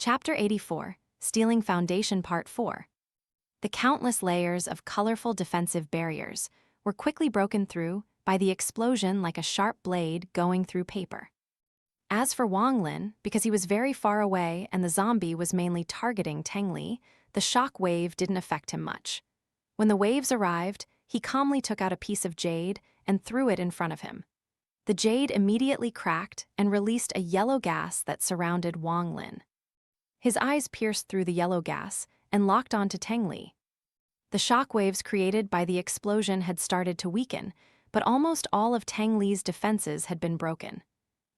Chapter 84, Stealing Foundation Part 4. The countless layers of colorful defensive barriers were quickly broken through by the explosion like a sharp blade going through paper. As for Wang Lin, because he was very far away and the zombie was mainly targeting Teng Li, the shock wave didn't affect him much. When the waves arrived, he calmly took out a piece of jade and threw it in front of him. The jade immediately cracked and released a yellow gas that surrounded Wang Lin. His eyes pierced through the yellow gas and locked onto Teng Li. The shock waves created by the explosion had started to weaken, but almost all of Teng Li's defenses had been broken.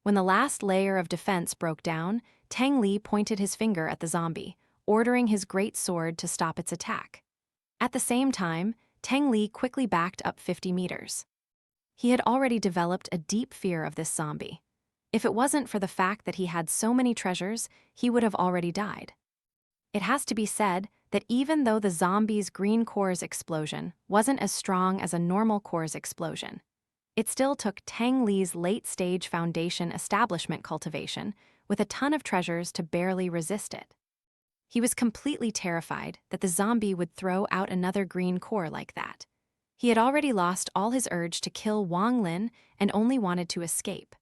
When the last layer of defense broke down, Teng Li pointed his finger at the zombie, ordering his great sword to stop its attack. At the same time, Teng Li quickly backed up 50 meters. He had already developed a deep fear of this zombie. If it wasn't for the fact that he had so many treasures, he would have already died. It has to be said that even though the zombie's green core's explosion wasn't as strong as a normal core's explosion, it still took Teng Li's late-stage foundation establishment cultivation with a ton of treasures to barely resist it. He was completely terrified that the zombie would throw out another green core like that. He had already lost all his urge to kill Wang Lin and only wanted to escape.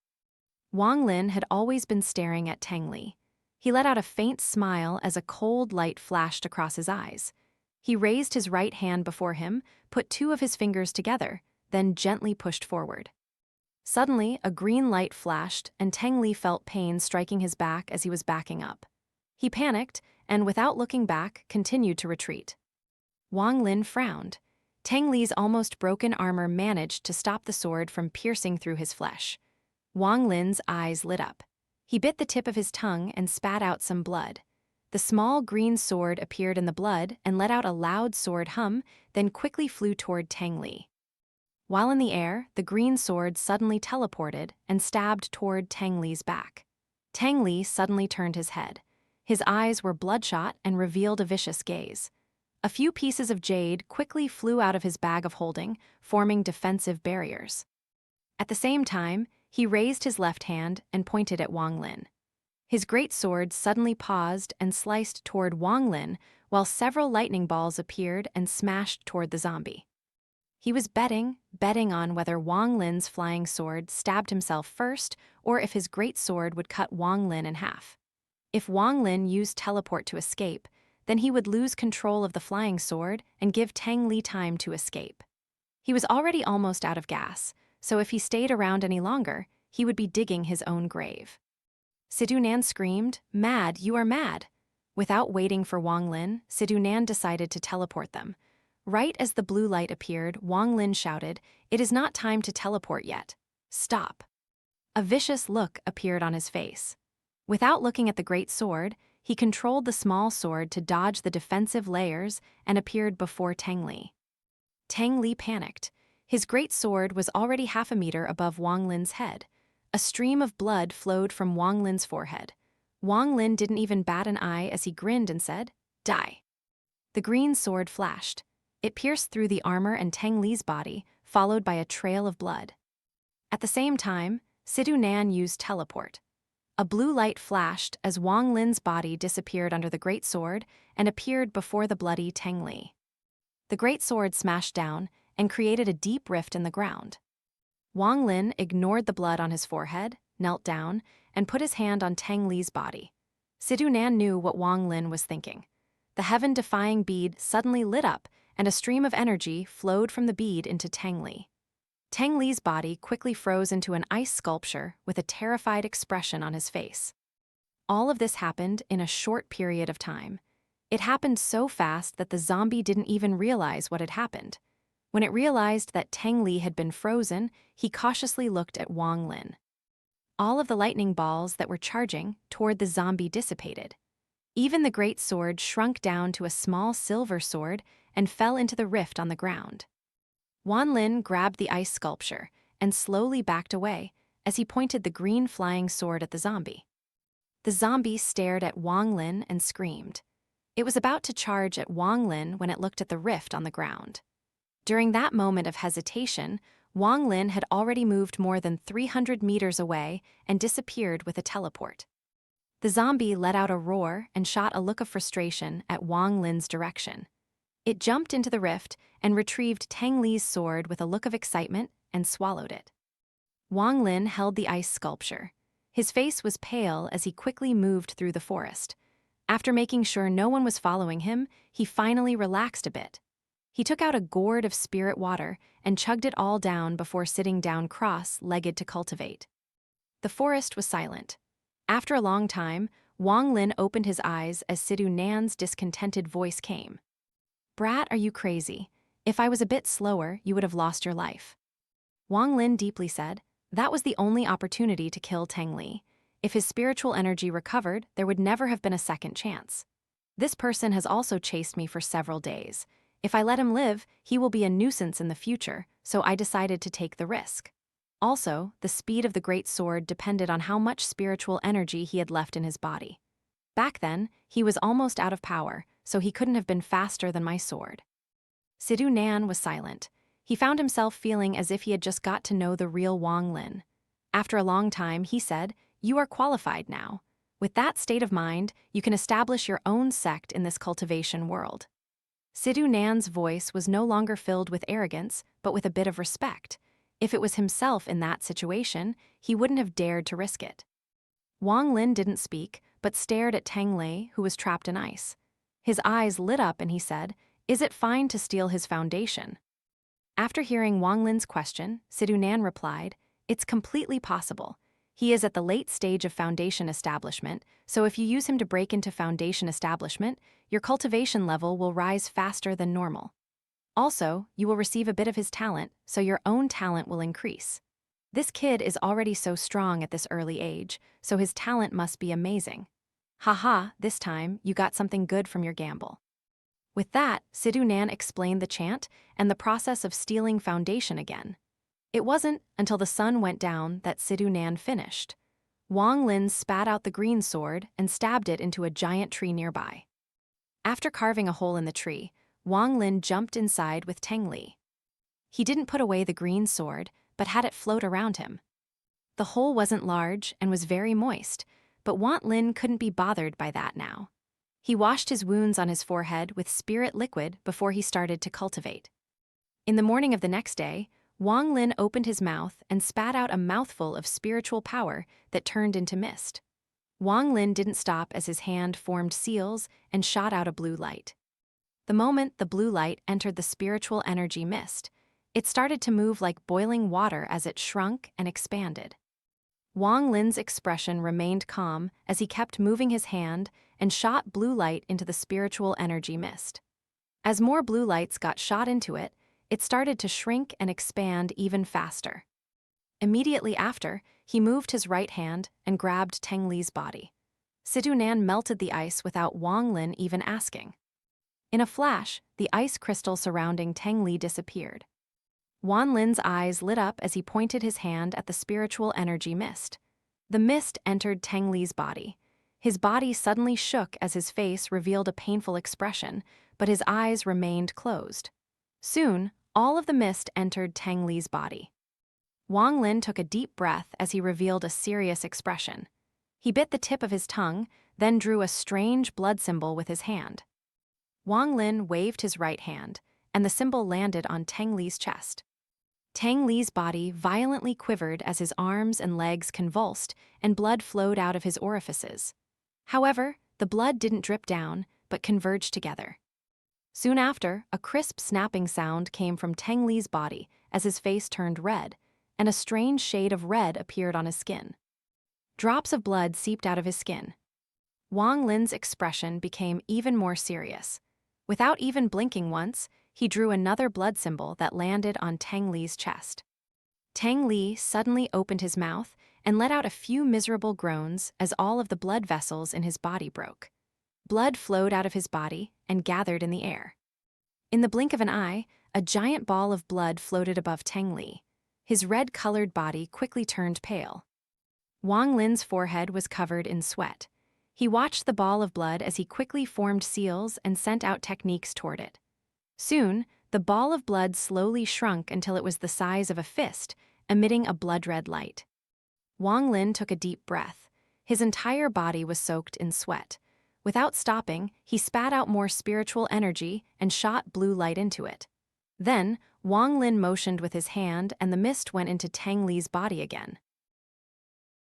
Wang Lin had always been staring at Teng Li. He let out a faint smile as a cold light flashed across his eyes. He raised his right hand before him, put two of his fingers together, then gently pushed forward. Suddenly, a green light flashed, and Teng Li felt pain striking his back as he was backing up. He panicked, and without looking back, continued to retreat. Wang Lin frowned. Teng Li's almost broken armor managed to stop the sword from piercing through his flesh. Wang Lin's eyes lit up. He bit the tip of his tongue and spat out some blood. The small green sword appeared in the blood and let out a loud sword hum, then quickly flew toward Teng Li. While in the air, the green sword suddenly teleported and stabbed toward Teng Li's back. Teng Li suddenly turned his head. His eyes were bloodshot and revealed a vicious gaze. A few pieces of jade quickly flew out of his bag of holding, forming defensive barriers. At the same time, he raised his left hand and pointed at Wang Lin. His great sword suddenly paused and sliced toward Wang Lin, while several lightning balls appeared and smashed toward the zombie. He was betting on whether Wang Lin's flying sword stabbed himself first or if his great sword would cut Wang Lin in half. If Wang Lin used teleport to escape, then he would lose control of the flying sword and give Teng Li time to escape. He was already almost out of gas, so if he stayed around any longer, he would be digging his own grave. Sidhu Nan screamed, "Mad, you are mad!" Without waiting for Wang Lin, Sidhu Nan decided to teleport them. Right as the blue light appeared, Wang Lin shouted, "It is not time to teleport yet. Stop." A vicious look appeared on his face. Without looking at the great sword, he controlled the small sword to dodge the defensive layers and appeared before Teng Li. Teng Li panicked. His great sword was already half a meter above Wang Lin's head. A stream of blood flowed from Wang Lin's forehead. Wang Lin didn't even bat an eye as he grinned and said, "Die." The green sword flashed. It pierced through the armor and Teng Li's body, followed by a trail of blood. At the same time, Sidhu Nan used teleport. A blue light flashed as Wang Lin's body disappeared under the great sword and appeared before the bloody Teng Li. The great sword smashed down and created a deep rift in the ground. Wang Lin ignored the blood on his forehead, knelt down, and put his hand on Teng Li's body. Sidhu Nan knew what Wang Lin was thinking. The heaven-defying bead suddenly lit up, and a stream of energy flowed from the bead into Teng Li. Teng Li's body quickly froze into an ice sculpture with a terrified expression on his face. All of this happened in a short period of time. It happened so fast that the zombie didn't even realize what had happened. When it realized that Teng Li had been frozen, he cautiously looked at Wang Lin. All of the lightning balls that were charging toward the zombie dissipated. Even the great sword shrunk down to a small silver sword and fell into the rift on the ground. Wang Lin grabbed the ice sculpture and slowly backed away as he pointed the green flying sword at the zombie. The zombie stared at Wang Lin and screamed. It was about to charge at Wang Lin when it looked at the rift on the ground. During that moment of hesitation, Wang Lin had already moved more than 300 meters away and disappeared with a teleport. The zombie let out a roar and shot a look of frustration at Wang Lin's direction. It jumped into the rift and retrieved Tang Li's sword with a look of excitement and swallowed it. Wang Lin held the ice sculpture. His face was pale as he quickly moved through the forest. After making sure no one was following him, he finally relaxed a bit. He took out a gourd of spirit water and chugged it all down before sitting down cross-legged to cultivate. The forest was silent. After a long time, Wang Lin opened his eyes as Sidhu Nan's discontented voice came. "Brat, are you crazy? If I was a bit slower, you would have lost your life." Wang Lin deeply said, "That was the only opportunity to kill Tang Li. If his spiritual energy recovered, there would never have been a second chance. This person has also chased me for several days. If I let him live, he will be a nuisance in the future, so I decided to take the risk." Also, the speed of the great sword depended on how much spiritual energy he had left in his body. Back then, he was almost out of power, so he couldn't have been faster than my sword. Sidhu Nan was silent. He found himself feeling as if he had just got to know the real Wang Lin. After a long time, he said, "You are qualified now. With that state of mind, you can establish your own sect in this cultivation world." Sidhu Nan's voice was no longer filled with arrogance, but with a bit of respect. If it was himself in that situation, he wouldn't have dared to risk it. Wang Lin didn't speak, but stared at Tang Li, who was trapped in ice. His eyes lit up and he said, "Is it fine to steal his foundation?" After hearing Wang Lin's question, Sidhu Nan replied, "It's completely possible. He is at the late stage of foundation establishment, so if you use him to break into foundation establishment, your cultivation level will rise faster than normal. Also, you will receive a bit of his talent, so your own talent will increase. This kid is already so strong at this early age, so his talent must be amazing. Haha, this time, you got something good from your gamble." With that, Sidhu Nan explained the chant and the process of stealing foundation again. It wasn't until the sun went down that Sidhu Nan finished. Wang Lin spat out the green sword and stabbed it into a giant tree nearby. After carving a hole in the tree, Wang Lin jumped inside with Tang Li. He didn't put away the green sword, but had it float around him. The hole wasn't large and was very moist, but Wang Lin couldn't be bothered by that now. He washed his wounds on his forehead with spirit liquid before he started to cultivate. In the morning of the next day, Wang Lin opened his mouth and spat out a mouthful of spiritual power that turned into mist. Wang Lin didn't stop as his hand formed seals and shot out a blue light. The moment the blue light entered the spiritual energy mist, it started to move like boiling water as it shrunk and expanded. Wang Lin's expression remained calm as he kept moving his hand and shot blue light into the spiritual energy mist. As more blue lights got shot into it, it started to shrink and expand even faster. Immediately after, he moved his right hand and grabbed Tang Li's body. Sidhu Nan melted the ice without Wang Lin even asking. In a flash, the ice crystal surrounding Tang Li disappeared. Wang Lin's eyes lit up as he pointed his hand at the spiritual energy mist. The mist entered Tang Li's body. His body suddenly shook as his face revealed a painful expression, but his eyes remained closed. Soon, all of the mist entered Tang Li's body. Wang Lin took a deep breath as he revealed a serious expression. He bit the tip of his tongue, then drew a strange blood symbol with his hand. Wang Lin waved his right hand, and the symbol landed on Tang Li's chest. Tang Li's body violently quivered as his arms and legs convulsed and blood flowed out of his orifices. However, the blood didn't drip down, but converged together. Soon after, a crisp snapping sound came from Tang Li's body as his face turned red, and a strange shade of red appeared on his skin. Drops of blood seeped out of his skin. Wang Lin's expression became even more serious. Without even blinking once, he drew another blood symbol that landed on Tang Li's chest. Tang Li suddenly opened his mouth and let out a few miserable groans as all of the blood vessels in his body broke. Blood flowed out of his body and gathered in the air. In the blink of an eye, a giant ball of blood floated above Tang Li. His red-colored body quickly turned pale. Wang Lin's forehead was covered in sweat. He watched the ball of blood as he quickly formed seals and sent out techniques toward it. Soon, the ball of blood slowly shrunk until it was the size of a fist, emitting a blood-red light. Wang Lin took a deep breath. His entire body was soaked in sweat. Without stopping, he spat out more spiritual energy and shot blue light into it. Then, Wang Lin motioned with his hand and the mist went into Tang Li's body again.